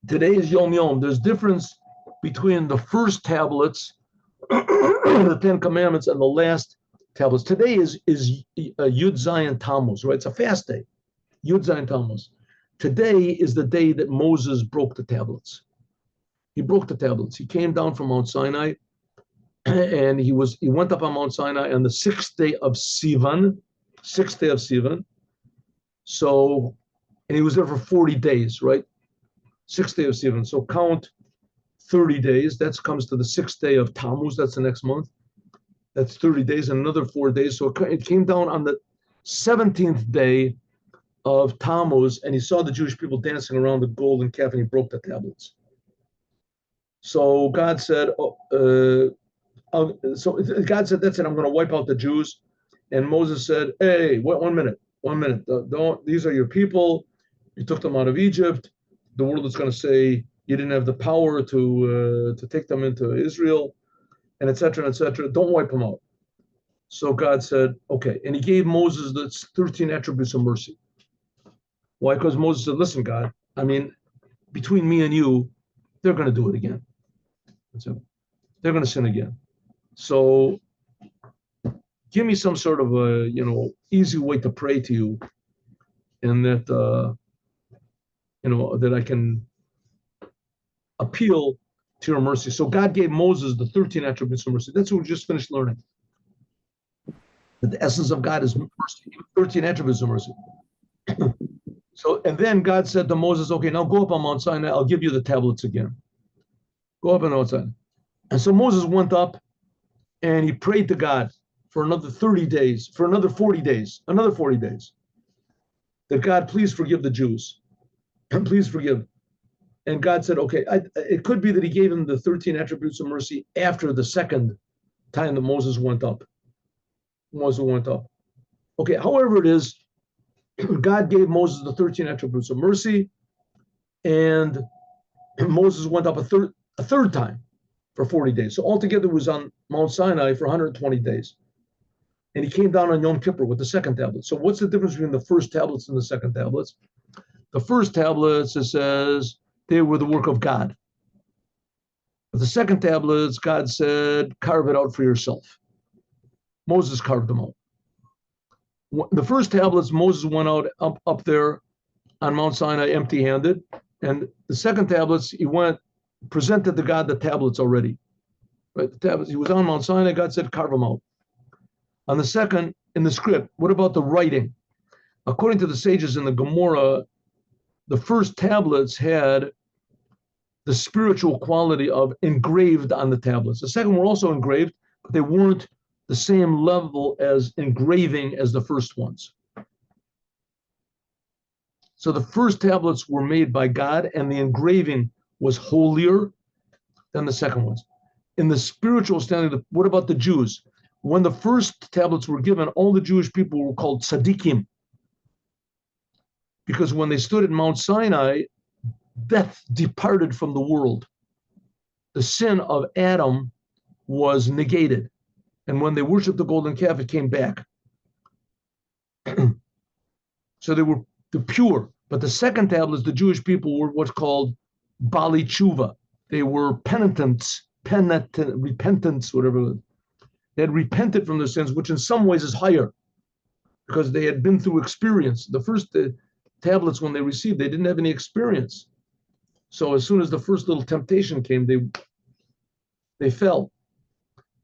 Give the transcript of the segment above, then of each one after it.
Today is Yom Yom. There's difference between the first tablets, the Ten Commandments, and the last tablets. Today is Yud Zayin Tammuz, right? It's a fast day. Yud Zayin Tammuz. Today is the day that Moses broke the tablets. He broke the tablets. He came down from Mount Sinai, and he went up on Mount Sinai on the sixth day of Sivan. So, and he was there for 40 days, right? Sixth day of Sivan. So count 30 days. That comes to the sixth day of Tammuz. That's the next month. That's 30 days and another 4 days. So it came down on the 17th day of Tammuz, and he saw the Jewish people dancing around the golden calf, and he broke the tablets. So God said, God said, that's it. I'm going to wipe out the Jews. And Moses said, hey, one minute. These are your people. You took them out of Egypt. The world is going to say you didn't have the power to take them into Israel, and et cetera, et cetera. Don't wipe them out. So God said, okay. And he gave Moses the 13 attributes of mercy. Why? Because Moses said, listen, God, I mean, between me and you, they're going to do it again. They're going to sin again. So give me some sort of a, easy way to pray to you, and that, that I can appeal to your mercy. So God gave Moses the 13 attributes of mercy. That's what we just finished learning. That the essence of God is mercy, 13 attributes of mercy. So, and then God said to Moses, okay, now go up on Mount Sinai. I'll give you the tablets again. Go up on Mount Sinai. And so Moses went up and he prayed to God for another 30 days, for another 40 days, that God, please forgive the Jews. Please forgive. And God said, okay, it could be that he gave him the 13 attributes of mercy after the second time that Moses went up. Okay, however it is, God gave Moses the 13 attributes of mercy, and Moses went up a third time for 40 days. So altogether it was on Mount Sinai for 120 days. And he came down on Yom Kippur with the second tablet. So what's the difference between the first tablets and the second tablets? The first tablets, it says, they were the work of God. But the second tablets, God said, carve it out for yourself. Moses carved them out. The first tablets, Moses went out up there on Mount Sinai empty-handed. And the second tablets, he presented to God the tablets already. Right? The tablets, he was on Mount Sinai, God said, carve them out. On the second, in the script, what about the writing? According to the sages in the Gemara, the first tablets had the spiritual quality of engraved on the tablets. The second were also engraved, but they weren't the same level as engraving as the first ones. So the first tablets were made by God, and the engraving was holier than the second ones. In the spiritual standing, what about the Jews? When the first tablets were given, all the Jewish people were called tzaddikim, because when they stood at Mount Sinai, death departed from the world. The sin of Adam was negated. And when they worshiped the golden calf, it came back. So they were pure. But the second tablets, the Jewish people were what's called Bali Tshuva. They were penitents, repentance, whatever. They had repented from their sins, which in some ways is higher, because they had been through experience. The first tablets, when they received, they didn't have any experience. So as soon as the first little temptation came, they fell.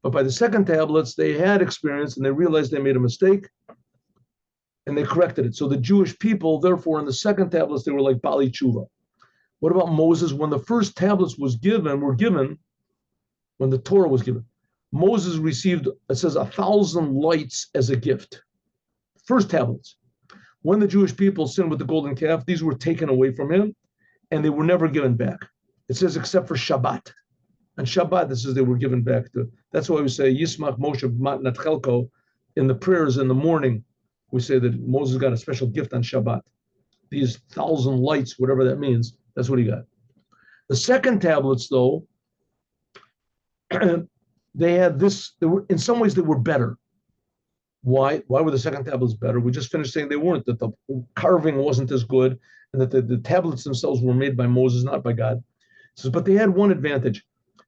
But by the second tablets, they had experience, and they realized they made a mistake, and they corrected it. So the Jewish people, therefore, in the second tablets, they were like Bali Tshuva. What about Moses? When the first tablets were given, when the Torah was given, Moses received, it says, 1,000 lights as a gift. First tablets. When the Jewish people sinned with the golden calf, these were taken away from him, and they were never given back. It says, except for Shabbat. And Shabbat, this is they were given back to. That's why we say Yismach Moshe Matnat Chelko in the prayers in the morning. We say that Moses got a special gift on Shabbat. These 1,000 lights, whatever that means, that's what he got. The second tablets, though, they had this. In some ways, they were better. Why? Why were the second tablets better? We just finished saying they weren't, that the carving wasn't as good, and that the tablets themselves were made by Moses, not by God. It says, but they had one advantage,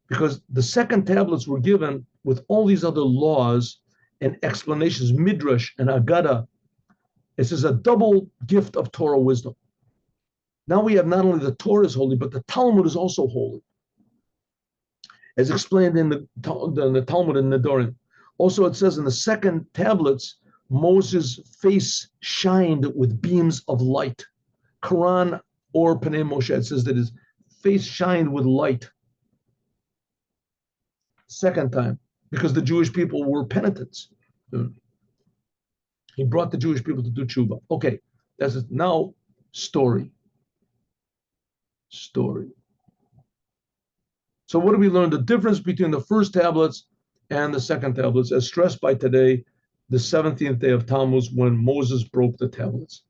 because the second tablets were given with all these other laws and explanations, midrash and agada. It says a double gift of Torah wisdom. Now we have not only the Torah is holy, but the Talmud is also holy, as explained in the Talmud and Nedarim. Also, it says in the second tablets, Moses' face shined with beams of light. Quran or Pnei Moshe, it says that his face shined with light. Second time, because the Jewish people were penitents. He brought the Jewish people to do tshuva. Okay, that's it. Now story. So what do we learn? The difference between the first tablets and the second tablets, as stressed by today, the 17th day of Tammuz, when Moses broke the tablets.